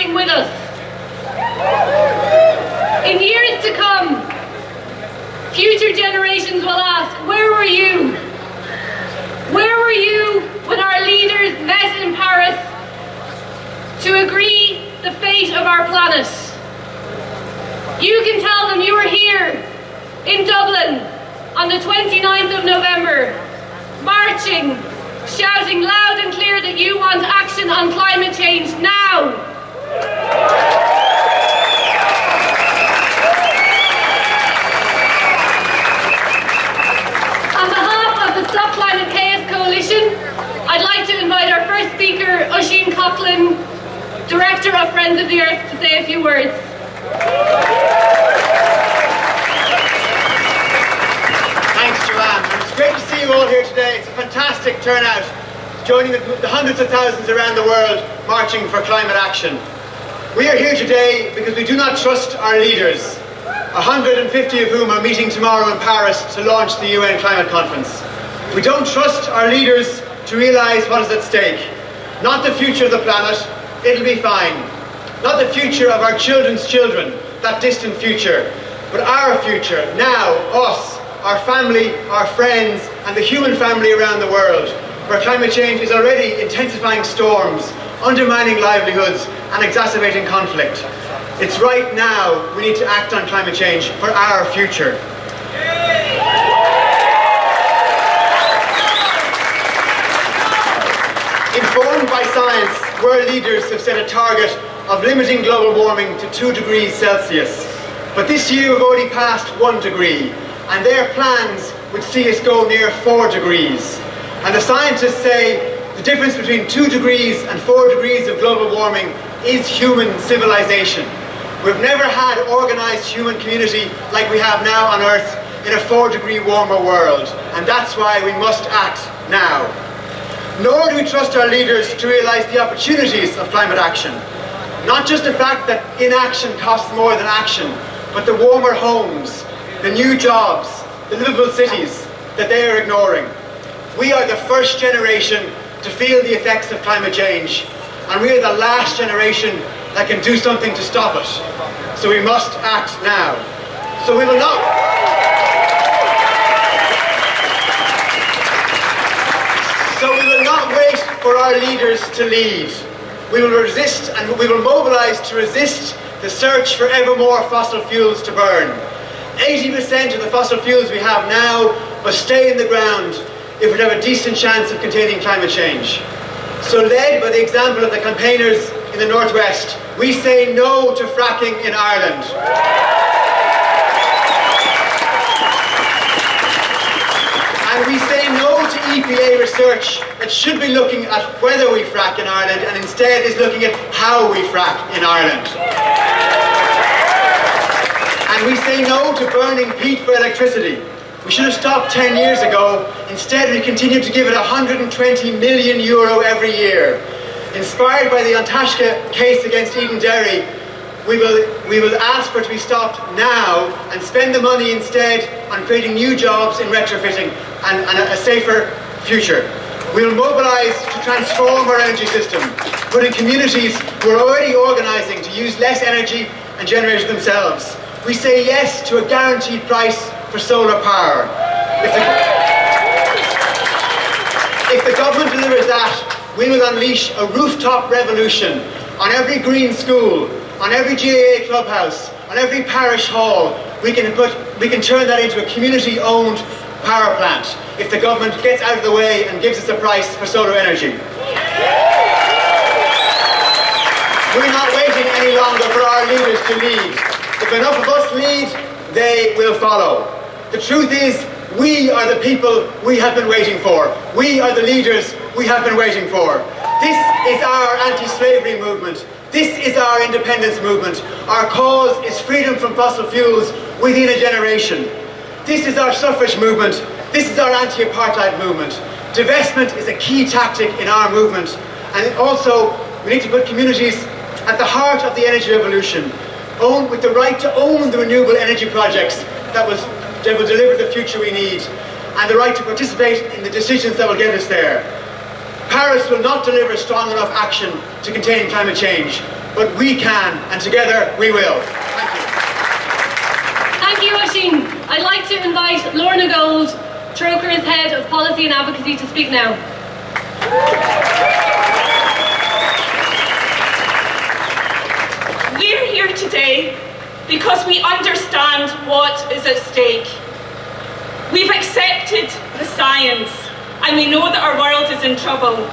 marching with us. In years to come, future generations will ask, where were you? Where were you when our leaders met in Paris to agree the fate of our planet? You can tell them you were here in Dublin on the 29th of November, marching, shouting loud and clear that you want action on climate change now. On behalf of the Stop Climate Chaos Coalition, I'd like to invite our first speaker, Oisin Coghlan, Director of Friends of the Earth, to say a few words. Thanks, Joanne. It's great to see you all here today. It's a fantastic turnout, joining the hundreds of thousands around the world marching for climate action. We are here today because we do not trust our leaders, 150 of whom are meeting tomorrow in Paris to launch the UN Climate Conference. We don't trust our leaders to realise what is at stake. Not the future of the planet, it'll be fine. Not the future of our children's children, that distant future, but our future, now, us, our family, our friends, and the human family around the world, where climate change is already intensifying storms, undermining livelihoods, and exacerbating conflict. It's right now we need to act on climate change for our future. Informed by science, world leaders have set a target of limiting global warming to 2 degrees Celsius. But this year we've already passed 1 degree, and their plans would see us go near 4 degrees. And the scientists say the difference between 2 degrees and 4 degrees of global warming is human civilization. We've never had organised human community like we have now on Earth in a 4-degree warmer world, and that's why we must act now. Nor do we trust our leaders to realise the opportunities of climate action. Not just the fact that inaction costs more than action, but the warmer homes, the new jobs, the livable cities that they are ignoring. We are the first generation to feel the effects of climate change, and we are the last generation that can do something to stop it. So we must act now. So we will not wait for our leaders to lead. We will resist, and we will mobilise to resist the search for ever more fossil fuels to burn. 80% of the fossil fuels we have now must stay in the ground if we have a decent chance of containing climate change. So led by the example of the campaigners in the northwest, we say no to fracking in Ireland. And we say no to EPA research that should be looking at whether we frack in Ireland and instead is looking at how we frack in Ireland. And we say no to burning peat for electricity. We should have stopped 10 years ago. Instead, we continue to give it €120 million every year. Inspired by the Antashka case against Eden Dairy, we will ask for it to be stopped now and spend the money instead on creating new jobs in retrofitting and a safer future. We will mobilise to transform our energy system, putting communities who are already organising to use less energy and generate it themselves. We say yes to a guaranteed price for solar power. If the government delivers that, we will unleash a rooftop revolution on every green school, on every GAA clubhouse, on every parish hall. We can turn that into a community-owned power plant if the government gets out of the way and gives us a price for solar energy. We're not waiting any longer for our leaders to lead. If enough of us lead, they will follow. The truth is, we are the people we have been waiting for. We are the leaders we have been waiting for. This is our anti-slavery movement. This is our independence movement. Our cause is freedom from fossil fuels within a generation. This is our suffrage movement. This is our anti-apartheid movement. Divestment is a key tactic in our movement. And also, we need to put communities at the heart of the energy revolution, with the right to own the renewable energy projects that will deliver the future we need, and the right to participate in the decisions that will get us there. Paris will not deliver strong enough action to contain climate change, but we can, and together we will. Thank you. Thank you, Oisin. I'd like to invite Lorna Gold, Trocaire's Head of Policy and Advocacy, to speak now. We're here today because we understand what is at stake. We've accepted the science, and we know that our world is in trouble.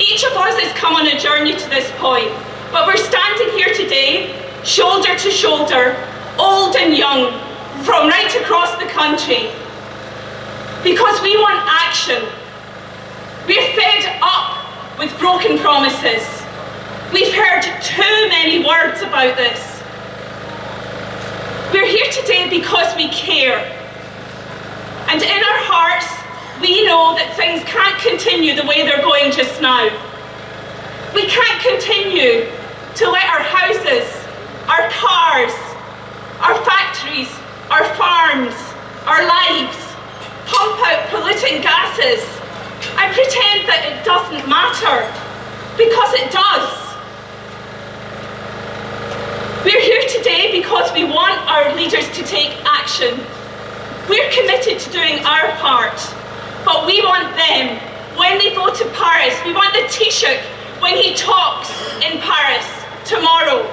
Each of us has come on a journey to this point, but we're standing here today, shoulder to shoulder, old and young, from right across the country, because we want action. We're fed up with broken promises. We've heard too many words about this. We're here today because we care. And in our hearts, we know that things can't continue the way they're going just now. We can't continue to let our houses, our cars, our factories, our farms, our lives pump out polluting gases and pretend that it doesn't matter, because it does. We're here today because we want our leaders to take action. We're committed to doing our part, but we want them, when they go to Paris, we want the Taoiseach when he talks in Paris tomorrow,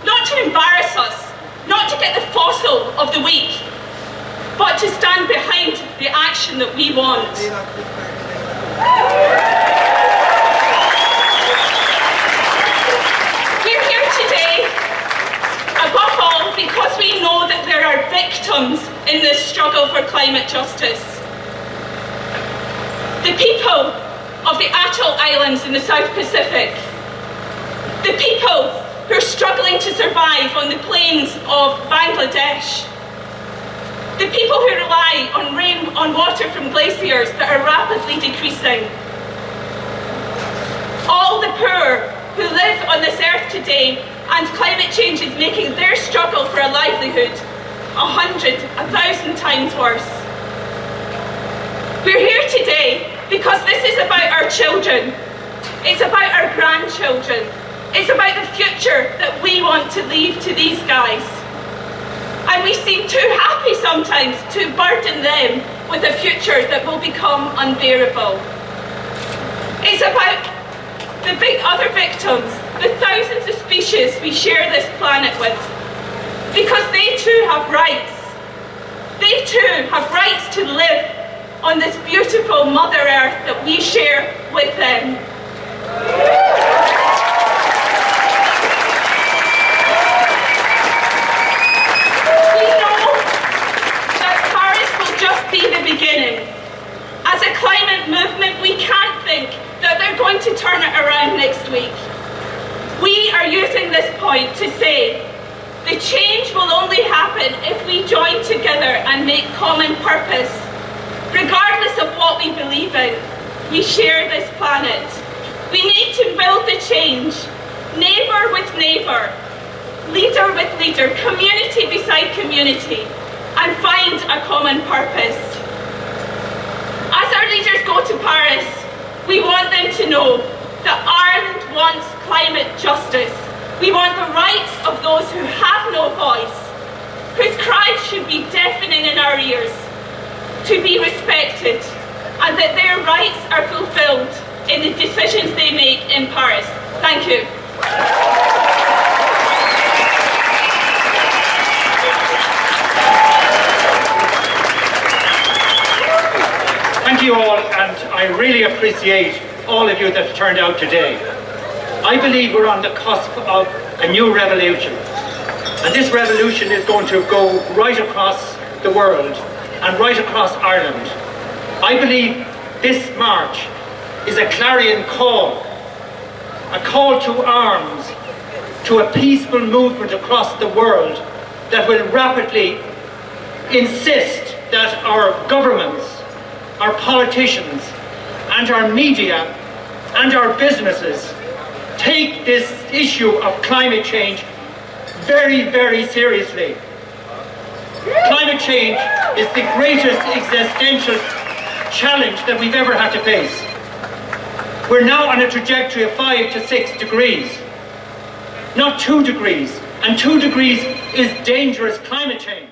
not to embarrass us, not to get the fossil of the week, but to stand behind the action that we want. We're here today, above all, because we know that there are victims in this struggle for climate justice. The people of the Atoll Islands in the South Pacific, the people who are struggling to survive on the plains of Bangladesh, the people who rely on water from glaciers that are rapidly decreasing, all the poor who live on this earth today, and climate change is making their struggle for a livelihood 1,000 times worse. We're here today because this is about our children, it's about our grandchildren, it's about the future that we want to leave to these guys. And we seem too happy sometimes to burden them with a future that will become unbearable. It's about the big other victims, the thousands of species we share this planet with, because they too have rights. They too have rights to live on this beautiful Mother Earth that we share with them. We know that Paris will just be the beginning. As a climate movement, we can't think that they're going to turn it around next week. We are using this point to say the change will only happen if we join together and make common purpose. Regardless of what we believe in, we share this planet. We need to build the change, neighbour with neighbour, leader with leader, community beside community, and find a common purpose. As our leaders go to Paris, we want them to know that Ireland wants climate justice. We want the rights of those who have no voice, whose cries should be deafening in our ears, to be respected, and that their rights are fulfilled in the decisions they make in Paris. Thank you. Thank you all, and I really appreciate all of you that have turned out today. I believe we're on the cusp of a new revolution, and this revolution is going to go right across the world and right across Ireland. I believe this march is a clarion call, a call to arms, to a peaceful movement across the world that will rapidly insist that our governments, our politicians, and our media, and our businesses take this issue of climate change very, very seriously. Climate change is the greatest existential challenge that we've ever had to face. We're now on a trajectory of 5 to 6 degrees. not 2 degrees. And 2 degrees is dangerous climate change.